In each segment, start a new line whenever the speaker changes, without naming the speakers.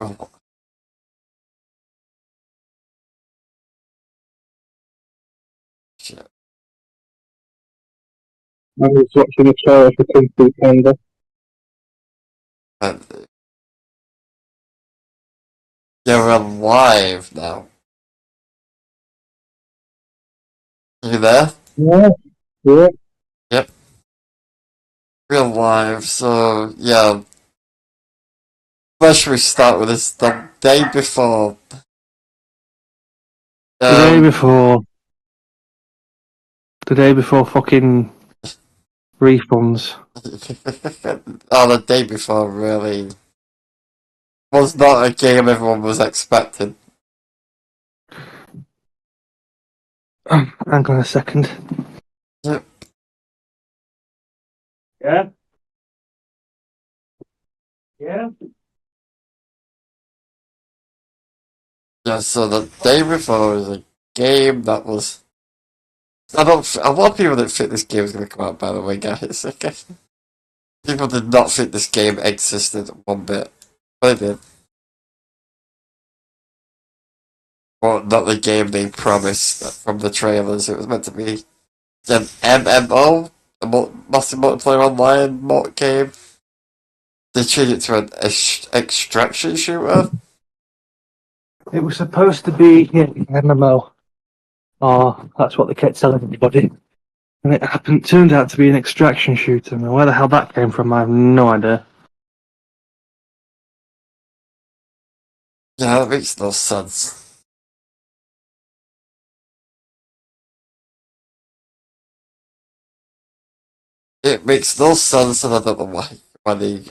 Oh, shit.
I was watching a trailer for Kung Fu Panda.
And you're alive now. You there?
Yeah, yeah.
Yep, you're alive. So, yeah, where should we start with this? The day before.
The day
Um,
before, the day before fucking refunds.
oh, the day before really was not a game everyone was expecting.
Hang on a second.
Yep.
Yeah, yeah.
Yeah, so the day before was a game that was. I don't. A lot of people didn't think this game was going to come out. By the way, guys, okay? People did not think this game existed one bit, but it did. Well, not the game they promised from the trailers. It was meant to be an MMO, a massive multiplayer online game. They changed it to an extraction shooter.
It was supposed to be MMO. Oh, that's what they kept telling everybody. And it happened, turned out to be an extraction shooter. Now, where the hell that came from, I have no idea.
Yeah, that makes no sense. It makes no sense, and I don't know why they.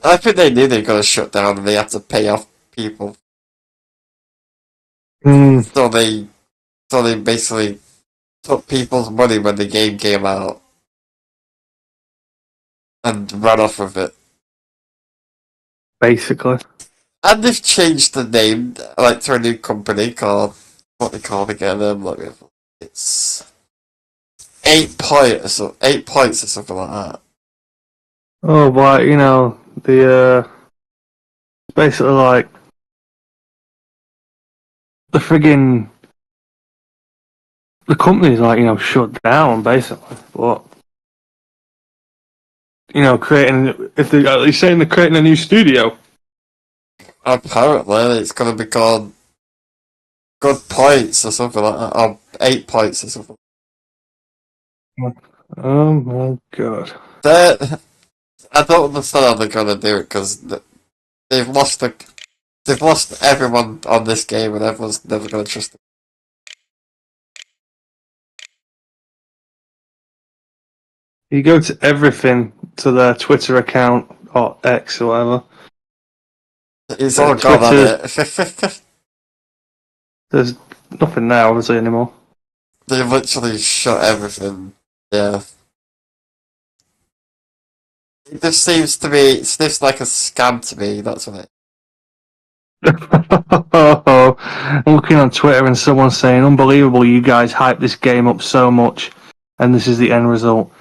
I think they knew they were going to shut down, and they had to pay off people.
Hmm.
So they, so they basically took people's money when the game came out and ran off with it.
Basically.
And they've changed the name, like to a new company called what they call it again. It's 8 points or something like that.
Oh, but basically like the friggin' the company's like shut down basically, but creating if they are they saying they're creating a new studio.
Apparently, it's going to be called Good Points or something like that, or 8 points or something.
Oh my god.
They're, I don't understand how they're going to do it because they've lost they've lost everyone on this game, and everyone's never going to trust them.
You go to everything to their Twitter account or X or whatever.
It's all gone on
Twitter,
it.
there's nothing there obviously anymore.
They literally shut everything. Yeah. It just seems to me, it seems like a scam to me, that's what it.
I'm looking on Twitter and someone's saying, "Unbelievable! You guys hyped this game up so much, and this is the end result.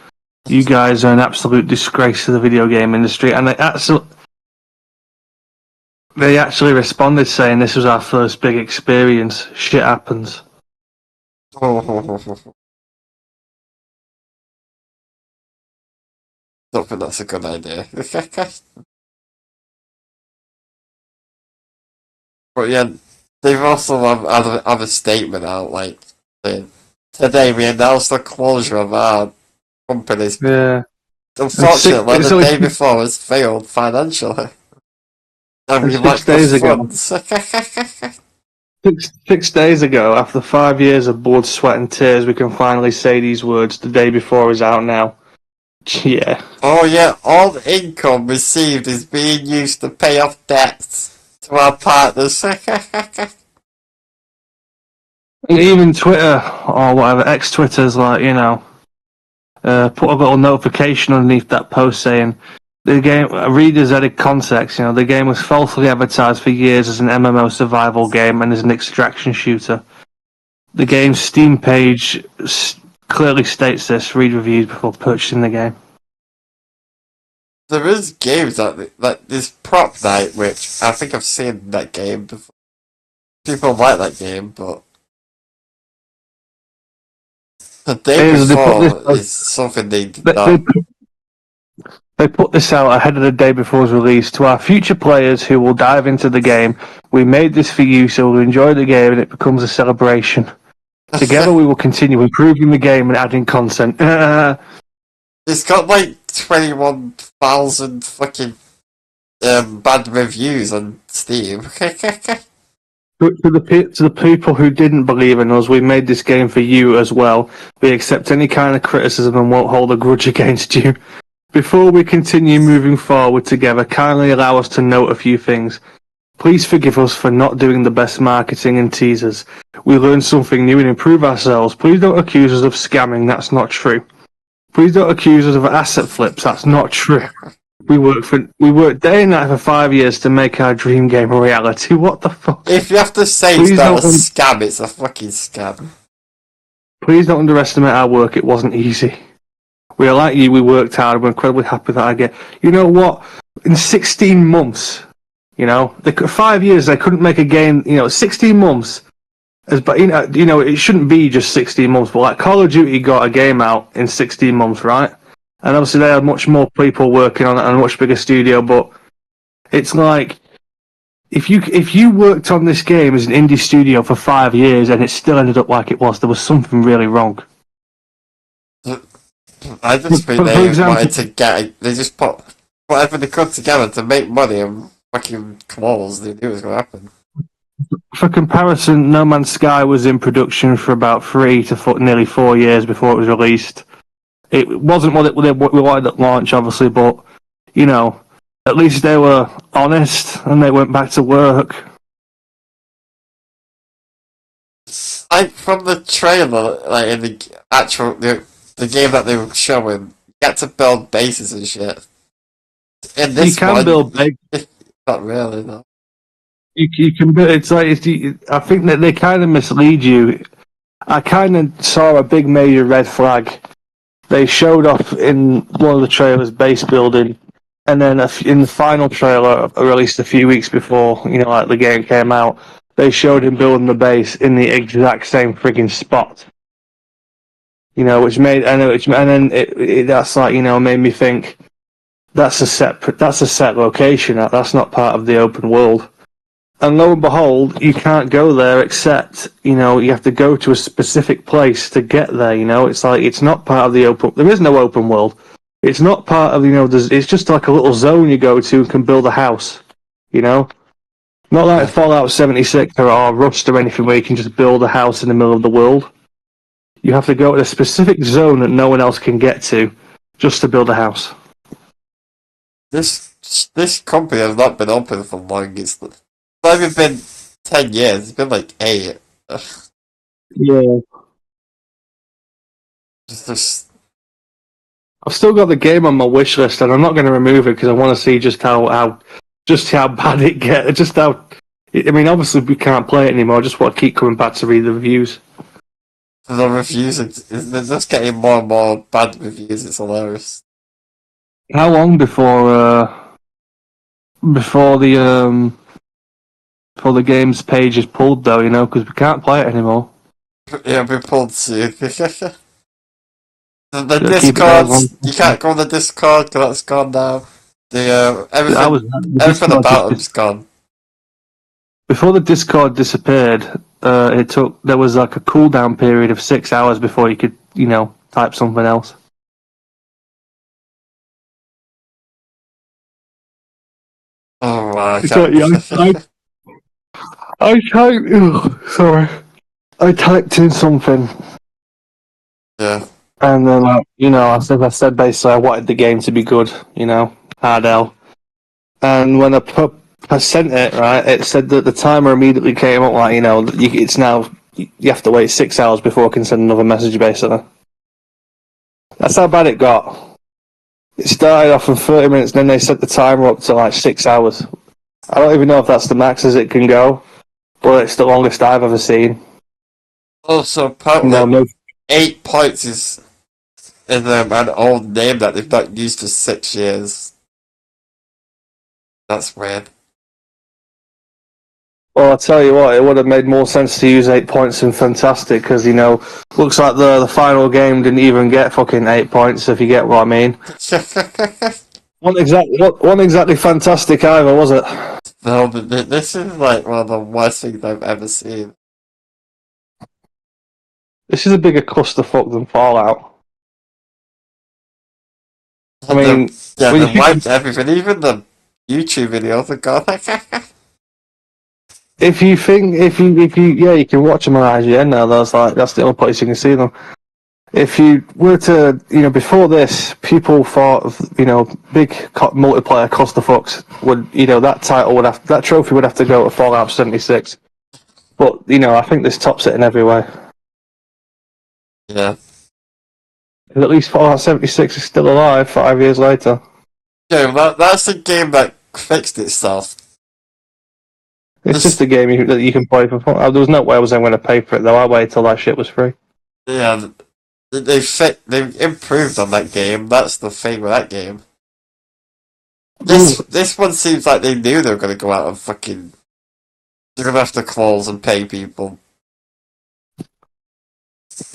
You guys are an absolute disgrace to the video game industry." And they actually responded saying, "This was our first big experience. Shit happens."
Don't think that's a good idea. But yeah, they've also have a statement out like, saying, today we announced the closure of our companies.
Yeah, and
Unfortunately,
it's
the
only
day before has failed financially, and
and
we
six
lack the
days ago.
funds.
6 days ago, after 5 years of blood, sweat, and tears, we can finally say these words. The day before is out now. Yeah.
Oh yeah, all the income received is being used to pay off debts to our partners.
And even Twitter or whatever, ex Twitter's like, put a little notification underneath that post saying the game, readers added context, the game was falsely advertised for years as an MMO survival game and as an extraction shooter. The game's Steam page clearly states this, read reviews before purchasing the game.
there is games like this Prop Night, which I think I've seen that game before. People like that game, but the day
They put
before
this.
is something they did
They,
not.
they, they put this out ahead of the day before its release. To our future players who will dive into the game, we made this for you so we'll enjoy the game and it becomes a celebration. Together we will continue improving the game and adding content.
It's got like 21,000 fucking bad reviews on Steam.
To the people who didn't believe in us, we made this game for you as well. We accept any kind of criticism and won't hold a grudge against you. Before we continue moving forward together, kindly allow us to note a few things. Please forgive us for not doing the best marketing and teasers. We learned something new and improve ourselves. Please don't accuse us of scamming, that's not true. Please don't accuse us of asset flips, that's not true. We worked day and night for 5 years to make our dream game a reality. What the fuck?
If you have to say
Please
it's not a
don't-
scam, it's a fucking scam.
Please don't underestimate our work, it wasn't easy. We are like you, we worked hard, we're incredibly happy that I get. You know what? In 16 months, 5 years they couldn't make a game, 16 months. But it shouldn't be just 16 months, but like Call of Duty got a game out in 16 months, right? And obviously they had much more people working on it and a much bigger studio, but it's like if you worked on this game as an indie studio for 5 years and it still ended up like it was, there was something really wrong.
I just think
For
they
example-
wanted to get. They just put whatever they could together to make money and fucking close. They knew it was going to happen.
For comparison, No Man's Sky was in production for about nearly 4 years before it was released. It wasn't what we wanted at launch, obviously, but at least they were honest and they went back to work.
Like from the trailer, like in the actual the game that they were showing, you get to build bases and shit. In this
You can
one,
build big.
not really, no.
You can build. It's like I think that they kind of mislead you. I kind of saw a big major red flag. They showed off in one of the trailers base building, and then in the final trailer released a few weeks before, like the game came out, they showed him building the base in the exact same frigging spot. Which made that's like made me think that's a set location. That's not part of the open world. And lo and behold, you can't go there except, you have to go to a specific place to get there, It's like, it's not part of the open... There is no open world. It's not part of, it's just like a little zone you go to and can build a house, Not like Fallout 76 or Rust or anything where you can just build a house in the middle of the world. You have to go to a specific zone that no one else can get to just to build a house.
This company has not been open for long. It's not even been 10 years. It's been like 8.
Yeah.
Just
I've still got the game on my wish list, and I'm not going to remove it because I want to see just how bad it gets. Just how. I mean, obviously we can't play it anymore. I just want to keep coming back to read the reviews.
they're refusing. They're just getting more and more bad reviews. It's hilarious.
How long before the game's page is pulled, though? Because we can't play it anymore.
Yeah, we pulled soon. the
Gotta keep it
Discord,
going.
you can't go on the Discord because that's gone now. The everything
Discord
about them's gone.
Before the Discord disappeared, there was like a cooldown period of 6 hours before you could, type something else.
Oh my
Sorry. I typed. Sorry. I typed in something,
Yeah.
and then I said basically I wanted the game to be good, hard L. And when I sent it, right, it said that the timer immediately came up like, it's now you have to wait 6 hours before I can send another message. Basically, that's how bad it got. It started off in 30 minutes, and then they set the timer up to like 6 hours. I don't even know if that's the max as it can go, but it's the longest I've ever seen.
Also, apparently,
No,
8 points is an old name that they've not used for 6 years. That's weird.
Well, I'll tell you what, it would have made more sense to use 8 points in Fantastic, because, looks like the final game didn't even get fucking 8 points, if you get what I mean. One exactly fantastic either, was it?
No, this is like one of the worst things I've ever seen.
This is a bigger clusterfuck than Fallout. I mean,
They wiped everything, even the YouTube videos are gone.
if you you can watch them on IGN now. That's the only place you can see them. If you were to, before this, people thought of, big multiplayer clusterfucks would, that trophy would have to go to Fallout 76. But I think this tops it in every way.
Yeah.
At least Fallout 76 is still alive 5 years later.
Yeah, that's a game that fixed itself.
It's just a game that you can play for fun. There was no way I was going to pay for it, though. I waited till that shit was free.
Yeah, they've improved on that game. That's the thing with that game. This one seems like they knew they were going to go out and fucking... They're going to have to clause and pay people.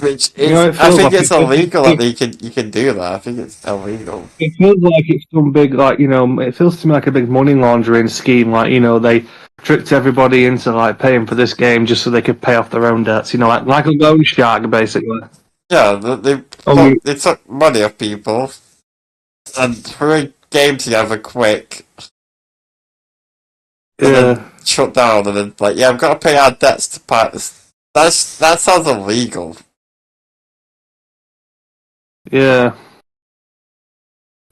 Which is, I think it's illegal that you can do that. I think it's illegal.
It feels like it's some big, it feels to me like a big money laundering scheme. They tricked everybody into paying for this game just so they could pay off their own debts. Like a loan shark, basically.
Yeah, they took money off people and threw a game together quick. And then shut down and then I've got to pay our debts to partners. That sounds illegal.
Yeah.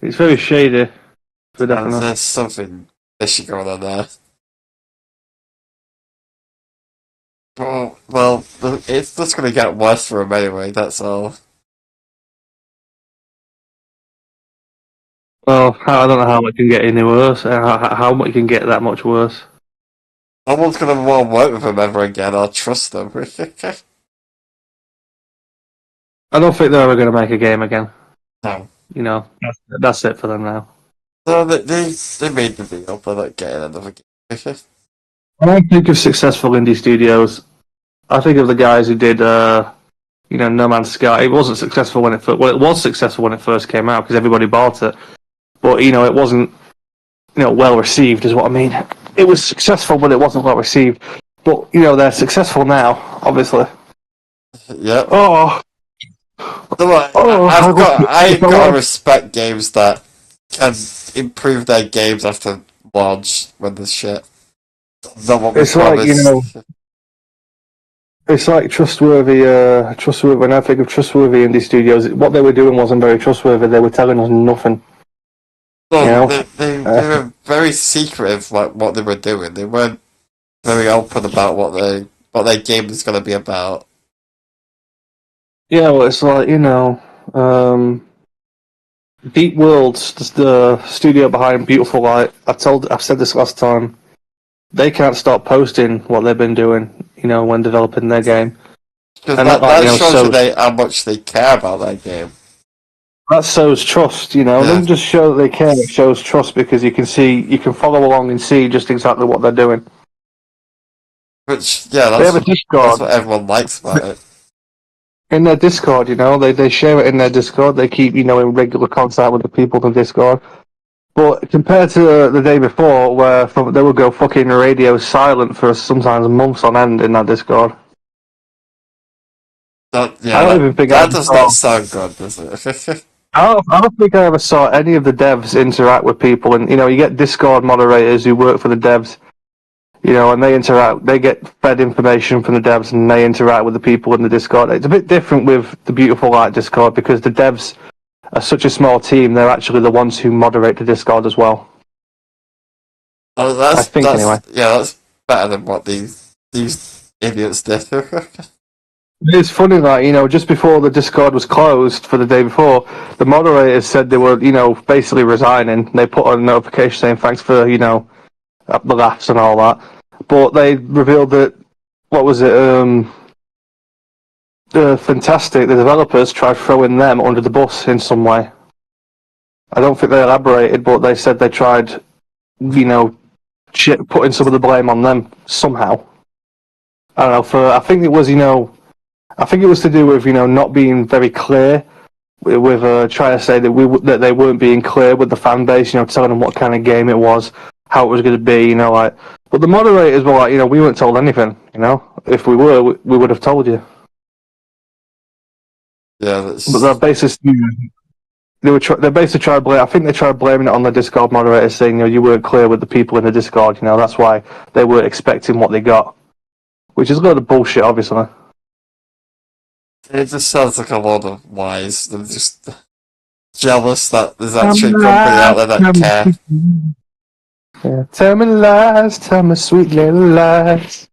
It's very shady.
There's something fishy going on there. Well, it's just going to get worse for him anyway, that's all.
Well, I don't know how it can get any worse. How much can get that much worse?
No one's going to want to work with him ever again or trust them.
I don't think they're ever going to make a game again.
No.
That's it for them now.
No, they made the deal, they're not getting another game.
When I think of successful indie studios, I think of the guys who did, No Man's Sky. It wasn't successful when it was successful when it first came out because everybody bought it, but it wasn't, well received, is what I mean. It was successful, but it wasn't well received. But they're successful now, obviously.
Yep.
Oh.
I've got to respect games that can improve their games after launch when there's shit.
It's like trustworthy. When I think of trustworthy indie studios, what they were doing wasn't very trustworthy. They were telling us nothing.
No, they were very secretive, what they were doing. They weren't very open about what their game is going to be about.
Yeah, well, it's like Deep Worlds, the studio behind Beautiful Light. I've said this last time. They can't stop posting what they've been doing, when developing their game.
Because that shows you how much they care about their game.
That shows trust, It doesn't just show that they care, it shows trust because you can follow along and see just exactly what they're doing.
Which, that's what everyone likes about it.
In their Discord, they share it in their Discord. They keep, in regular contact with the people in Discord. But compared to the day before, where they would go fucking radio silent for sometimes months on end in that Discord.
That does not sound good, does it?
I don't think I ever saw any of the devs interact with people. And, you get Discord moderators who work for the devs. And they interact, they get fed information from the devs and they interact with the people in the Discord. It's a bit different with the Beautiful Light Discord because the devs are such a small team, they're actually the ones who moderate the Discord as well.
Oh, anyway. Yeah, that's better than what these idiots did.
It's funny that, just before the Discord was closed for the day before, the moderators said they were, basically resigning. They put on a notification saying thanks for, the laughs and all that. But they revealed that, what was it, Fantastic, the developers tried throwing them under the bus in some way. I don't think they elaborated, but they said they tried you know, putting some of the blame on them somehow. I don't know. I think it was, I think it was to do with, not being very clear with trying to say that they weren't being clear with the fan base, telling them what kind of game it was, how it was going to be, like. But the moderators were like, we weren't told anything, If we were, we would have told you.
Yeah,
But they're basically they basically tried blame. I think they tried blaming it on the Discord moderators, saying you weren't clear with the people in the Discord. That's why they weren't expecting what they got, which is a load of bullshit, obviously.
it just sounds like a lot of lies. They're just jealous that there's actually a company out there that care.
Yeah. Tell me lies, tell me sweet little lies.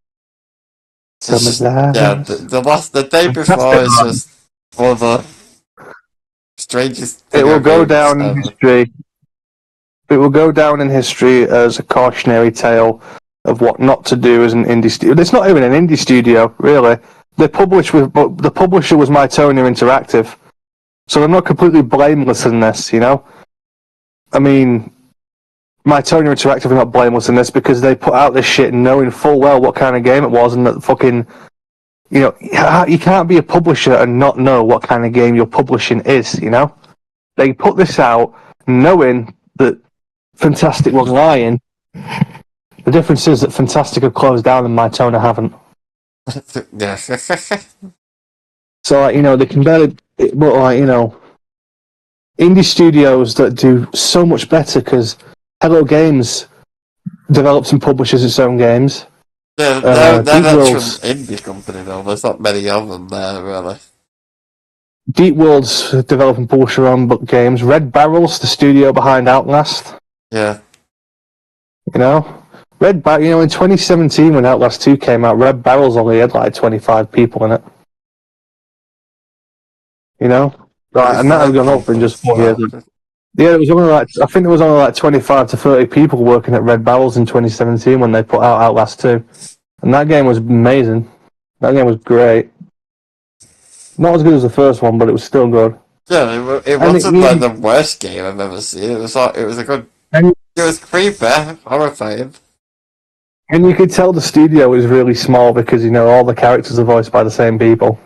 Tell me lies.
Yeah, the day before is just one of the strangest.
It will go down in history. It will go down in history as a cautionary tale of what not to do as an indie studio. It's not even an indie studio, really. The publisher was Mytonia Interactive, so they're not completely blameless in this. I mean, Mytonia Interactive are not blameless in this because they put out this shit knowing full well what kind of game it was, and that fucking, you can't be a publisher and not know what kind of game you're publishing is. They put this out knowing that Fantastic was lying. The difference is that Fantastic have closed down and Mytonia haven't.
Yeah.
So, they can barely. But, indie studios that do so much better because Hello Games develops and publishes its own games.
Yeah, they're an indie company though. There's not many of them there, really.
Deep World's develop and publish their own games. Red Barrel's the studio behind Outlast.
Yeah.
In 2017 when Outlast 2 came out, Red Barrel's only had like 25 people in it. Right, and that has gone up in just 4 years. Yeah, it was only I think there was only 25 to 30 people working at Red Barrels in 2017 when they put out Outlast 2. And that game was amazing. That game was great. Not as good as the first one, but it was still good.
Yeah, it wasn't like the worst game I've ever seen. It was a good. It was creepy, horrifying.
And you could tell the studio was really small because all the characters are voiced by the same people.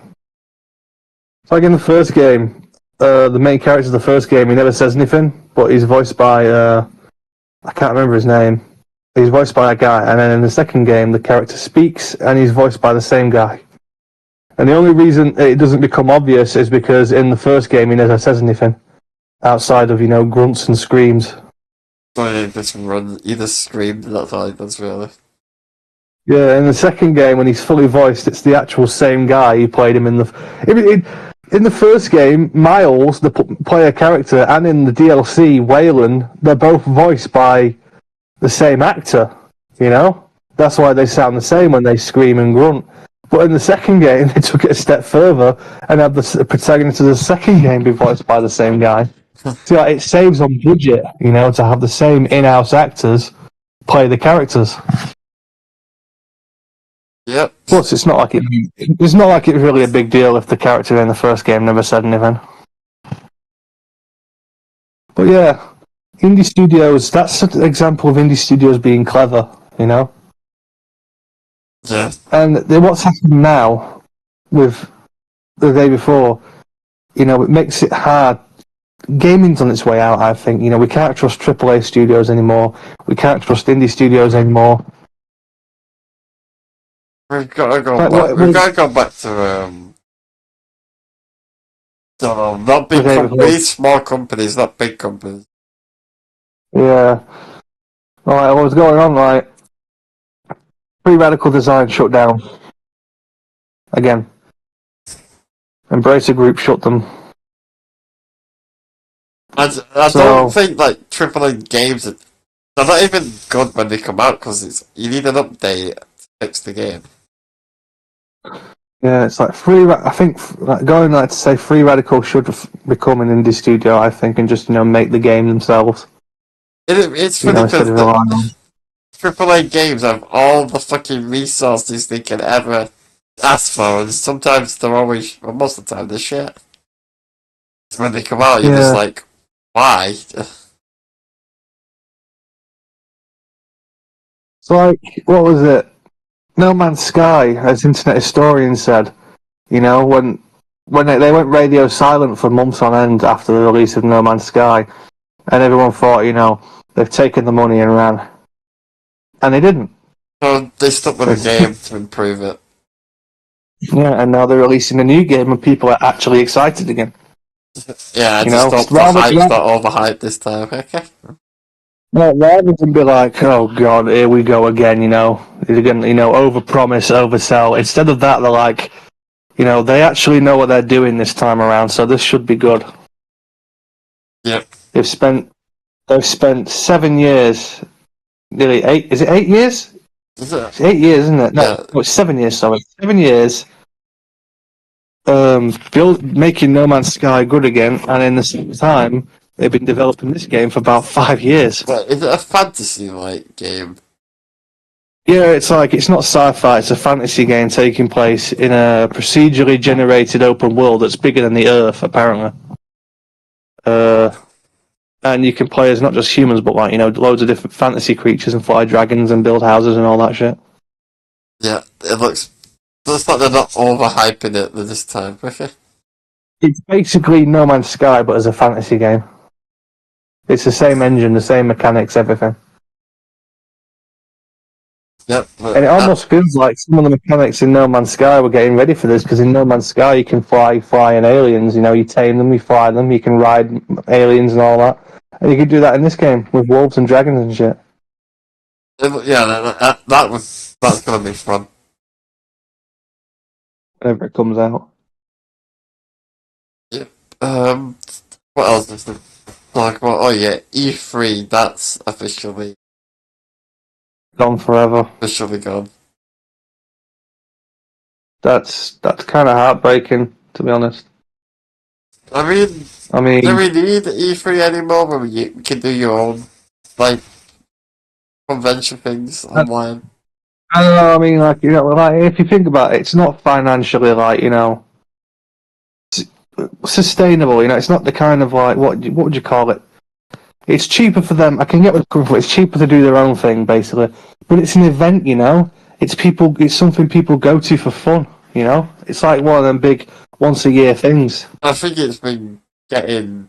It's like in the first game, the main character of the first game, he never says anything, but he's voiced by I can't remember his name. He's voiced by a guy, and then in the second game, the character speaks, and he's voiced by the same guy. And the only reason it doesn't become obvious is because in the first game, he never says anything outside of grunts and screams.
So he just screamed. That's all he does, really.
Yeah, in the second game, when he's fully voiced, it's the actual same guy who played him in the first game. Miles, the player character, and in the DLC, Waylon, they're both voiced by the same actor. That's why they sound the same when they scream and grunt. But in the second game, they took it a step further and had the protagonist of the second game be voiced by the same guy. So it saves on budget, to have the same in-house actors play the characters.
Yep.
Plus, it's not like it's really a big deal if the character in the first game never said anything. But yeah, indie studios. That's an example of indie studios being clever,
Yeah.
And what's happened now with the day before, it makes it hard. Gaming's on its way out, I think. We can't trust AAA studios anymore. We can't trust indie studios anymore.
We've got to go back. We've got to go back to not big companies, small companies, not big companies.
Yeah. Alright, what was going on, right? Free Radical Design shut down. Again. Embracer Group shut them.
I don't think AAA games they're not even good when they come out because you need an update to fix the game.
Yeah, it's like I think to say Free Radical should become an indie studio, I think, and just make the game themselves.
It's funny because AAA games have all the fucking resources they can ever ask for, and sometimes most of the time they're shit. When they come out, you're just like, why?
It's like, what was it? No Man's Sky, as Internet Historian said, you know, when they went radio silent for months on end after the release of No Man's Sky, and everyone thought, you know, they've taken the money and ran. And they didn't.
So they stuck with the game to improve it.
Yeah, and now they're releasing a new game and people are actually excited again.
Yeah, I
You
just
know,
hope the hype's not overhyped this time.
Rather than be like, oh god, here we go again, you know, they're going to, you know, overpromise, oversell. Instead of that, they're like, you know, they actually know what they're doing this time around, so this should be good.
Yep.
They've spent 7 years, nearly 8. Is it 8 years?
Is it?
It's 8 years, isn't it? No,
Yeah.
it's 7 years. Sorry, 7 years. Making No Man's Sky good again, and in the same time, they've been developing this game for about 5 years.
But is it a fantasy-like game?
Yeah, it's like, it's not sci-fi, it's a fantasy game taking place in a procedurally generated open world that's bigger than the Earth, apparently. And you can play as not just humans, but like, you know, loads of different fantasy creatures and fly dragons and build houses and all that shit.
Yeah, it looks like they're not overhyping it this time. Okay.
It's basically No Man's Sky, but as a fantasy game. It's the same engine, the same mechanics, everything.
Yep.
And it almost feels like some of the mechanics in No Man's Sky were getting ready for this, because in No Man's Sky you can fly and aliens, you know, you tame them, you fly them, you can ride aliens and all that. And you can do that in this game with wolves and dragons and shit.
Yeah, that's gonna be fun.
Whenever it comes out.
Yep. What else is there? Talk about? Oh yeah, E3. That's officially
Gone forever.
gone.
That's kind of heartbreaking, to be honest.
I mean, do we need E3 anymore? Where you can do your own like convention things online.
I don't know. I mean, like, you know, like, if you think about it, it's not financially, like, you know, sustainable. You know, it's not the kind of, like, what would you call it? It's cheaper for them. I can get what it's coming from. It's cheaper to do their own thing, basically. But it's an event, you know. It's something people go to for fun. You know, it's like one of them big once a year things.
I think it's been getting.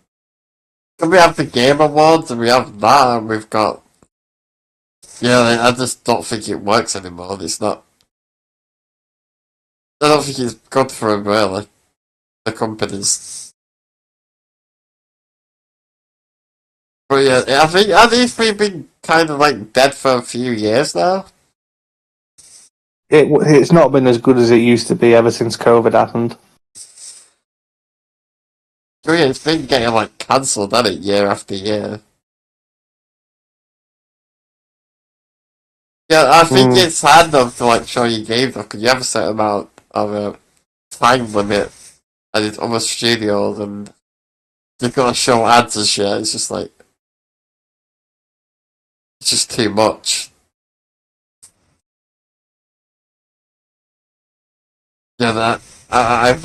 We have the Game Awards and we have that, and we've got. Yeah, I just don't think it works anymore. It's not. I don't think it's good for them, really. The companies. But yeah, I think have these three been kind of like dead for a few years now?
It's not been as good as it used to be ever since COVID happened.
Oh yeah, it's been getting like cancelled, hasn't it, year after year? Yeah, I think it's hard enough to like show you games because you have a certain amount of time limit and it's other studios and you've got to show ads and shit. It's just like it's just too much. Yeah, that I've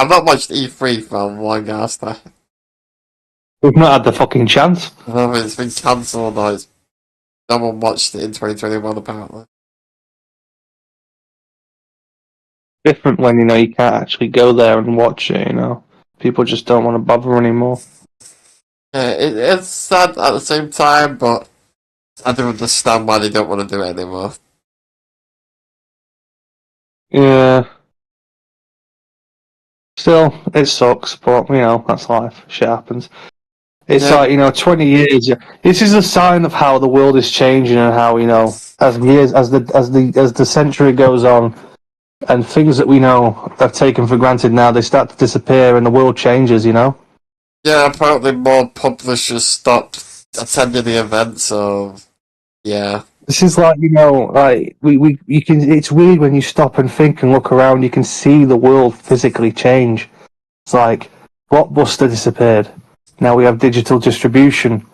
not watched E3 for a long ass time.
We've not had the fucking chance.
I mean, it's been cancelled or no one watched it in 2021 apparently.
Different when, you know, you can't actually go there and watch it, you know. People just don't want to bother anymore.
Yeah, it's sad at the same time, but I do understand why they don't want to do it anymore.
Yeah. Still, it sucks, but, you know, that's life. Shit happens. It's like, you know, 20 years. This is a sign of how the world is changing and how, you know, as the century goes on, and things that we know are taken for granted now, they start to disappear and the world changes, you know?
Yeah, apparently more publishers stopped attending the event, so yeah.
This is like, you know, like you can. It's weird when you stop and think and look around. You can see the world physically change. It's like Blockbuster disappeared. Now we have digital distribution.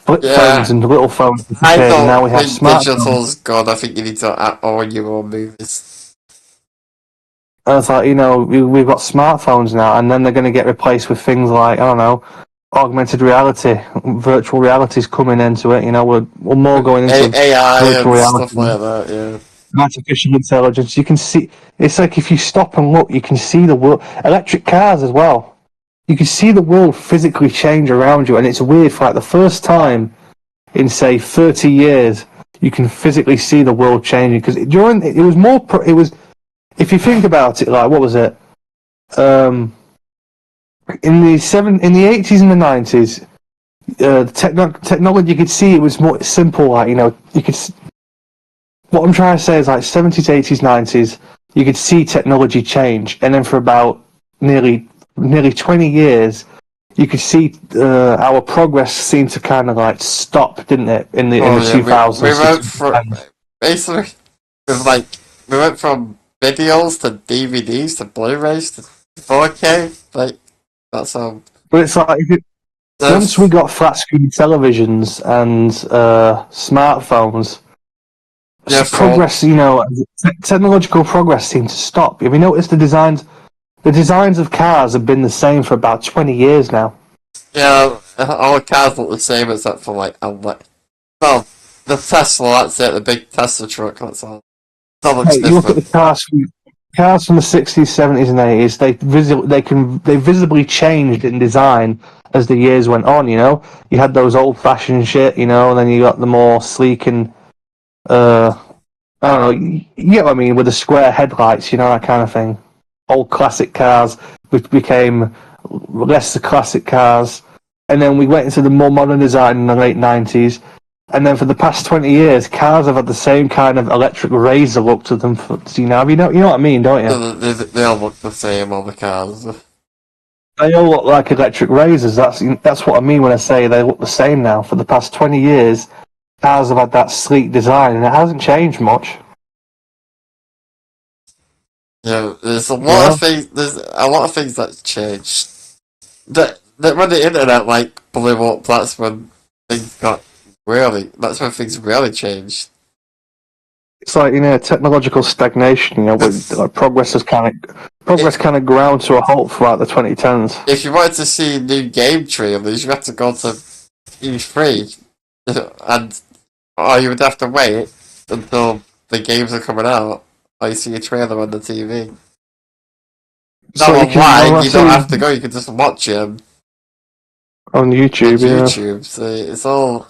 Flip phones and little phones disappeared. And now we have smartphones.
Digital's gone. I think you need to own your own movies.
And it's like, you know, we've got smartphones now, and then they're going to get replaced with things like, I don't know, augmented reality, virtual reality is coming into it. You know, we're more going into
AI
virtual
and stuff
reality,
like that. Yeah.
artificial intelligence. You can see. It's like if you stop and look, you can see the world. Electric cars as well. You can see the world physically change around you, and it's weird. For like the first time in say 30 years, you can physically see the world changing because during it was more. It was, if you think about it, like what was it? In the 80s and the 90s, technology, you could see it was more simple. Like, you know, you could. What I'm trying to say is like 70s, 80s, 90s, you could see technology change, and then for about nearly 20 years, you could see our progress seemed to kind of like stop, didn't it? In the
Oh yeah. We
2000s.
went from basically with like we went from videos to DVDs to Blu-rays to 4K. Like that's how.
But it's like once we got flat screen televisions and smartphones,
Yeah,
progress, you know, technological progress seemed to stop. Have you noticed the designs? The designs of cars have been the same for about 20 years now.
yeah, all cars look the same except for like well, the Tesla. That's it. The big Tesla truck. That's all. That looks
Hey, you look at
different.
the cars from the 60s, 70s, and 80s. They visibly changed in design as the years went on. You know, you had those old-fashioned shit, you know, and then you got the more sleek and I don't know. You get what I mean with the square headlights, you know, that kind of thing. Old classic cars, which became less the classic cars, and then we went into the more modern design in the late 90s. And then for the past 20 years, cars have had the same kind of electric razor look to them. You know, you know what I mean, don't you?
They all look the same. All the cars.
They all look like electric razors. That's what I mean when I say they look the same now. For the past 20 years, cars have had that sleek design, and it hasn't changed much.
Yeah, there's a
You
lot
know?
of things. There's a lot of things that's changed. That when the internet like blew up, that's when things got really. That's when things really changed.
It's like, you know, technological stagnation. You know, with, like, progress
If
kind of ground to a halt throughout the 2010s.
if you wanted to see new game trailers, you had to go to E3, and or you would have to wait until the games are coming out. Or you see a trailer on the TV.
So
Now
you can, well,
online,
I
you don't
see
have to go. You can just watch it
on
on
YouTube. Yeah,
YouTube. So it's all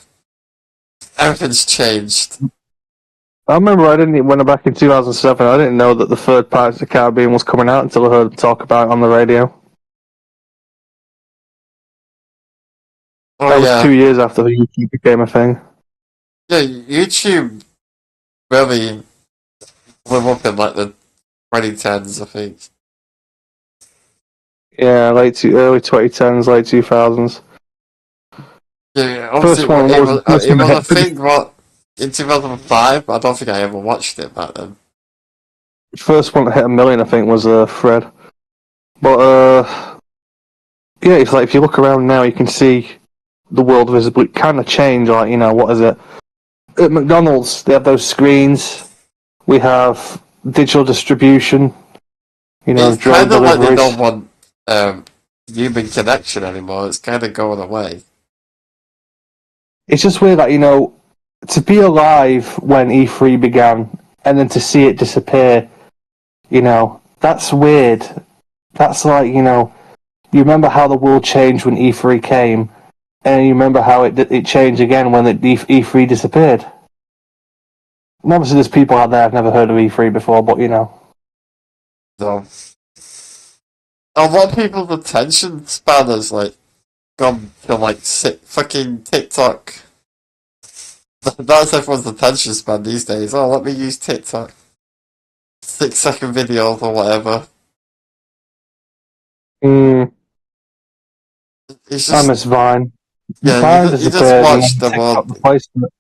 everything's changed.
I remember I didn't when I back in 2007. I didn't know that the third Pirates of the Caribbean was coming out until I heard them talk about it on the radio.
Oh
That was
yeah,
2 years after the YouTube became a thing.
yeah. YouTube really blew up in like the 2010s, I think.
Yeah, early 2010s, late 2000s.
Yeah,
First
obviously
one was the first
it
one that
was a
hit.
thing. What in 2005? I don't think I ever watched it back then.
The first one that hit a million, I think, was Fred. But yeah, it's like if you look around now, you can see the world visibly kind of change. Like, you know, what is it? At McDonald's, they have those screens. We have digital distribution. You know,
It's
drone
kind of like they
deliveries.
don't want human connection anymore. It's kind of going away.
It's just weird, like, you know, to be alive when E3 began and then to see it disappear. You know, that's weird. That's like, you know, you remember how the world changed when E3 came, and you remember how it changed again when E3 disappeared. And obviously, there's people out there I've never heard of E3 before, but you know,
So a lot of people's attention span has like gone to like fucking TikTok. That's everyone's attention span these days. Oh, let me use TikTok. 6 second videos or whatever.
mm,
It's
I
just
miss Vine.
yeah,
Vine
you just
disappeared, and
watch
then TikTok replaced it.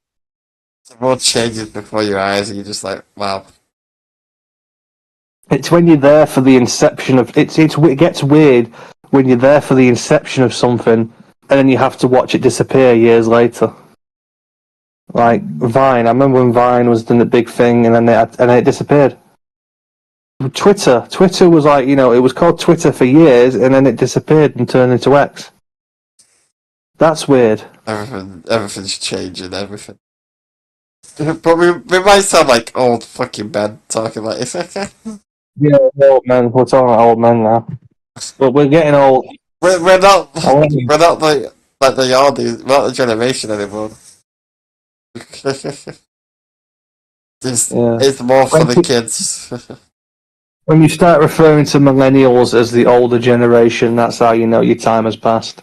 the world changes before your eyes, and you're just like, wow.
It's when you're there for the inception of it gets weird when you're there for the inception of something, and then you have to watch it disappear years later. Like Vine, I remember when Vine was the big thing, and then it disappeared. Twitter was like, you know, it was called Twitter for years, and then it disappeared and turned into X. That's weird.
Everything's changing. Everything. But we might sound like old fucking men talking like this.
Yeah, old men. We're talking about old men now. But we're getting old.
We're not
I want you.
we're not like the oldies. We're not the generation anymore.
Yeah.
It's more for
When,
the kids.
when you start referring to millennials as the older generation, that's how you know your time has passed.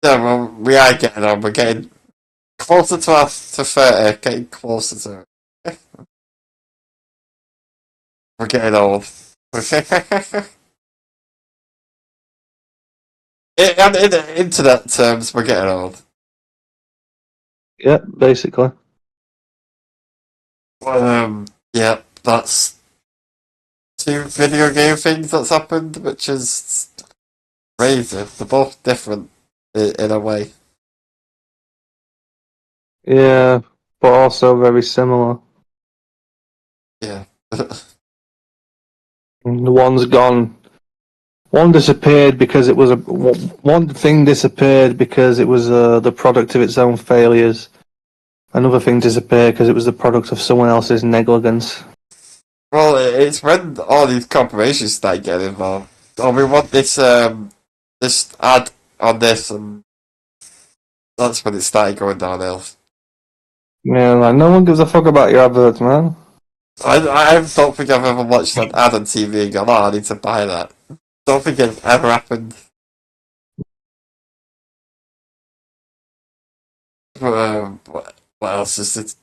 Yeah, well, we are getting on. We're getting closer to 30. Getting closer to it. We're getting old. And in internet terms, we're getting old.
Yeah, basically.
Yeah, that's two video game things that's happened, which is crazy. They're both different in a way.
Yeah, but also very similar.
Yeah.
The one's gone. One disappeared because it was one thing disappeared because it was the product of its own failures. Another thing disappeared because it was the product of someone else's negligence.
Well, it's when all these corporations start getting involved. Oh, we want this ad on this, and that's when it started going downhill.
Yeah, like no one gives a fuck about your adverts, man.
I don't think I've ever watched an ad on TV and gone, oh, I need to buy that. Don't think it's ever happened. What else is it?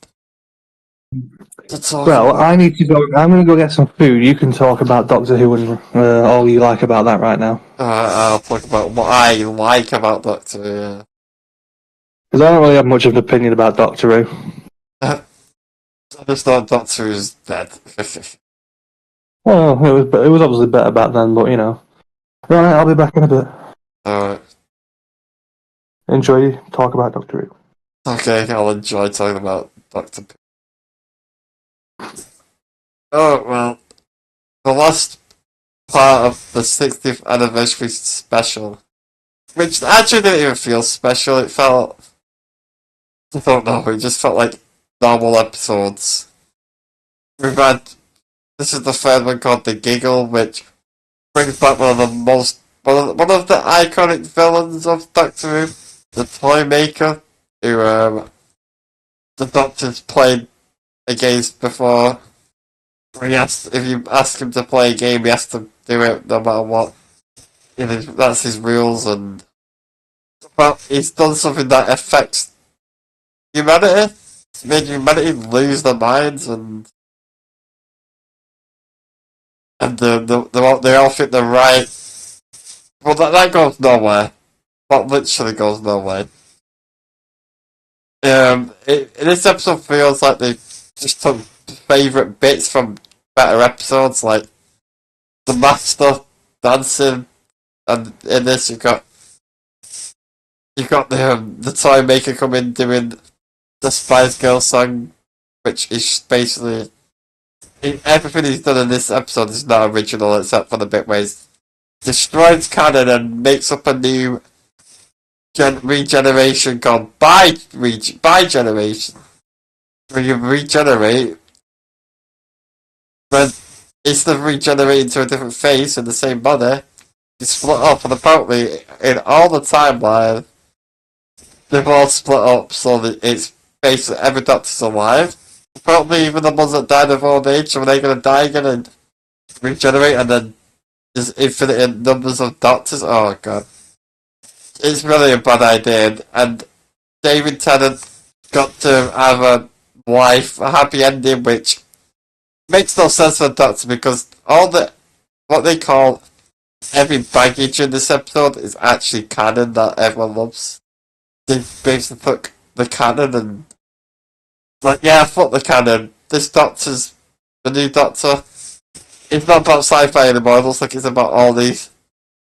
Well, I need to go. I'm going to go get some food. You can talk about Doctor Who and all you like about that right now.
I'll talk about what I like about Doctor Who. Yeah.
Because I don't really have much of an opinion about Doctor Who.
I just thought Doctor Who's dead.
Well, it was obviously better back then, but you know. Right, I'll be back in a bit.
Alright.
Enjoy talk about Doctor Who.
Okay, I'll enjoy talking about Doctor Who. Oh, well, the last part of the 60th anniversary special, which actually didn't even feel special, it felt, I don't know, it just felt like normal episodes. We've had, this is the third one called The Giggle, which brings back one of the one of the iconic villains of Doctor Who, the Toy Maker, who the Doctor's played against before. If you ask him to play a game, he has to do it no matter what. You know, that's his rules, and but he's done something that affects humanity. It's made humanity lose their minds, and they all think they're right. Well, that goes nowhere. That literally goes nowhere. This episode feels like they just took favourite bits from better episodes, like the Master dancing, and in this you've got the Toy Maker coming doing the Spice Girl song, which is basically everything he's done in this episode is not original except for the bit where he destroys canon and makes up a new regeneration called Bi-Generation. When you regenerate, but instead of regenerating to a different face in the same body, you split up, and apparently in all the timeline, they've all split up so that it's basically every Doctor's alive. Apparently even the ones that died of old age, so they're going to die again and regenerate, and then there's infinite numbers of Doctors. Oh god. It's really a bad idea, and David Tennant got to have a wife, a happy ending, which makes no sense for the Doctor because what they call heavy baggage in this episode is actually canon that everyone loves. They basically took the canon and like, yeah, fuck the canon. This Doctor's the new Doctor. It's not about sci-fi anymore. It looks like it's about all these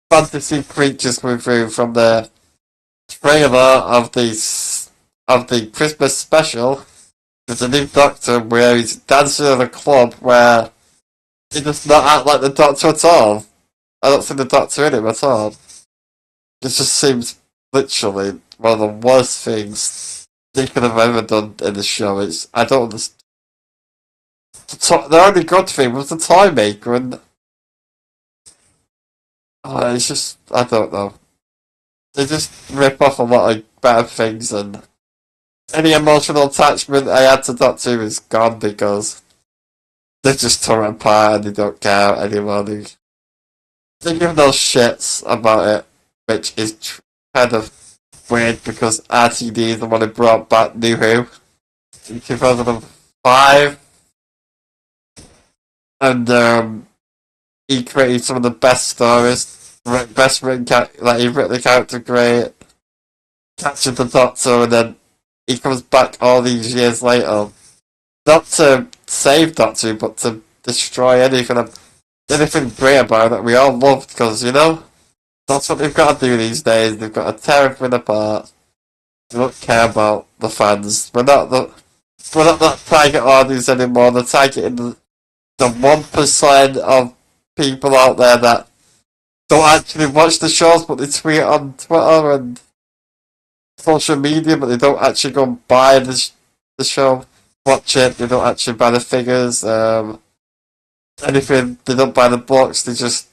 fantasy creatures coming through from the trailer of the Christmas special. There's a new Doctor where he's dancing at a club where he does not act like the Doctor at all. I don't see the Doctor in him at all. It just seems literally one of the worst things they could have ever done in the show. It's I don't understand. The only good thing was the Toy Maker, and it's just I don't know. They just rip off a lot of bad things, and any emotional attachment I had to Doctor Who is gone because they just tore it apart and they don't care anymore. They give no shits about it, which is kind of weird because RTD is the one who brought back New Who in 2005, and he created some of the best stories, best written like he wrote the character great, captured the Doctor, and then he comes back all these years later, not to save Doctor Who, but to destroy anything great about it that we all loved, because that's what they've got to do these days. They've got to tear everything apart. They don't care about the fans. We're not that target audience anymore. They're targeting the 1% of people out there that don't actually watch the shows, but they tweet on Twitter and social media, but they don't actually go and buy the show, watch it. They don't actually buy the figures, anything. They don't buy the books. They just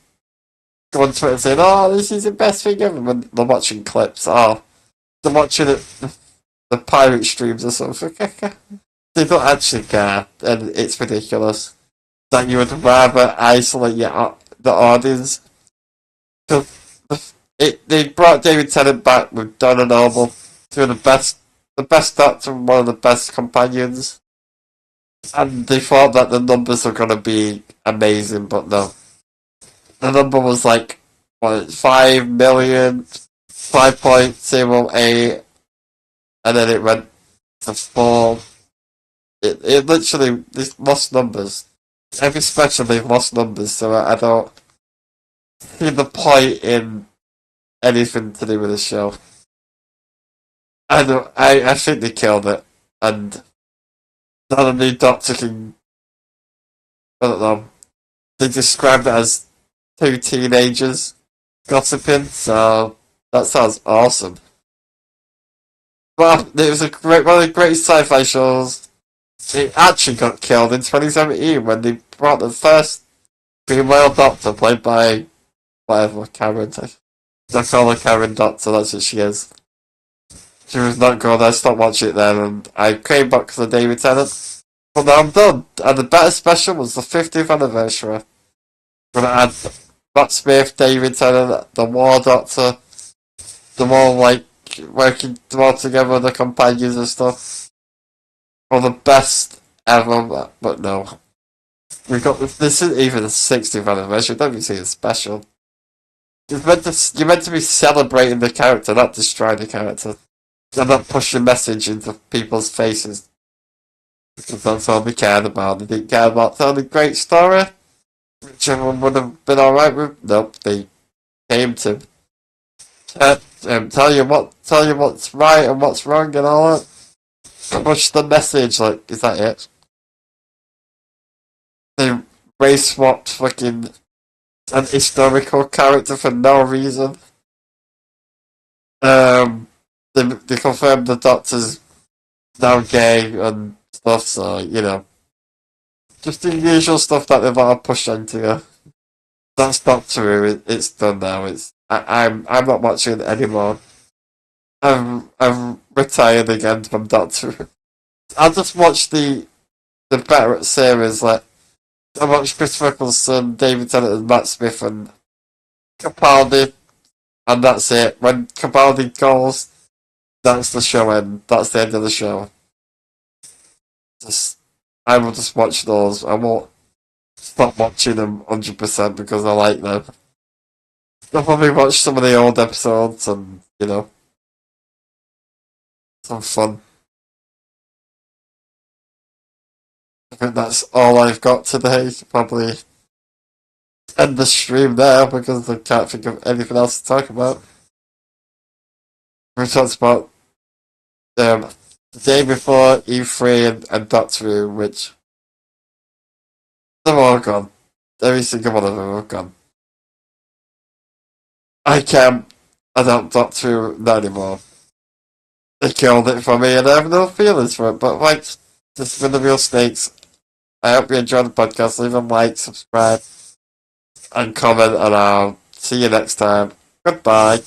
go on Twitter saying, "Oh, this is the best thing ever." When they're watching clips, they're watching it, the pirate streams or something. They don't actually care, and it's ridiculous that you would rather isolate the audience. Because they brought David Tennant back with Donna Noble, two of the best Doctor and one of the best companions, and they thought that the numbers were going to be amazing, but no. The number was like, what, 5 million, 5.08, and then it went to 4. It literally, they've lost numbers. Every special they've lost numbers, so I don't see the point in anything to do with the show. I think they killed it, and not a new Doctor can, I don't know, they described it as two teenagers gossiping, so that sounds awesome. Well, it was one of the great sci-fi shows. It actually got killed in 2017 when they brought the first female Doctor, played by whatever Karen. I call her Karen Doctor. That's what she is. She was not good. I stopped watching it then, and I came back because of David Tennant. But now I'm done. And the better special was the 50th anniversary. When I had Matt Smith, David Tennant, the War Doctor, them all like working all together with the companions and stuff. Well, the best ever, but no. This isn't even the 60th anniversary. Don't even see it special. You're meant to be celebrating the character, not destroying the character. And not push the message into people's faces. Because that's all they cared about. They didn't care about telling a great story, which everyone would have been alright with. Nope, they came to tell you what's right and what's wrong and all that. Push the message, like, is that it? They race swapped fucking an historical character for no reason. They confirmed the Doctor's now gay and stuff, so, just the usual stuff that they've all pushed into you. That's Doctor Who, it's done now, I'm not watching it anymore. I've retired again from Doctor Who. I'll just watch the better series, like, I watched Chris Eccleston, David Tennant and Matt Smith and Capaldi, and that's it. When Capaldi goes, that's the show end. That's the end of the show. I will just watch those. I won't stop watching them 100% because I like them. I'll probably watch some of the old episodes and, some fun. I think that's all I've got today. Probably end the stream there because I can't think of anything else to talk about. We talked about the day before E3 and Doctor Who, which they're all gone. Every single one of them are gone. I can't adopt Doctor Who not anymore. They killed it for me, and I have no feelings for it. But like, this has been the Real Snakes. I hope you enjoyed the podcast. Leave a like, subscribe, and comment, and I'll see you next time. Goodbye.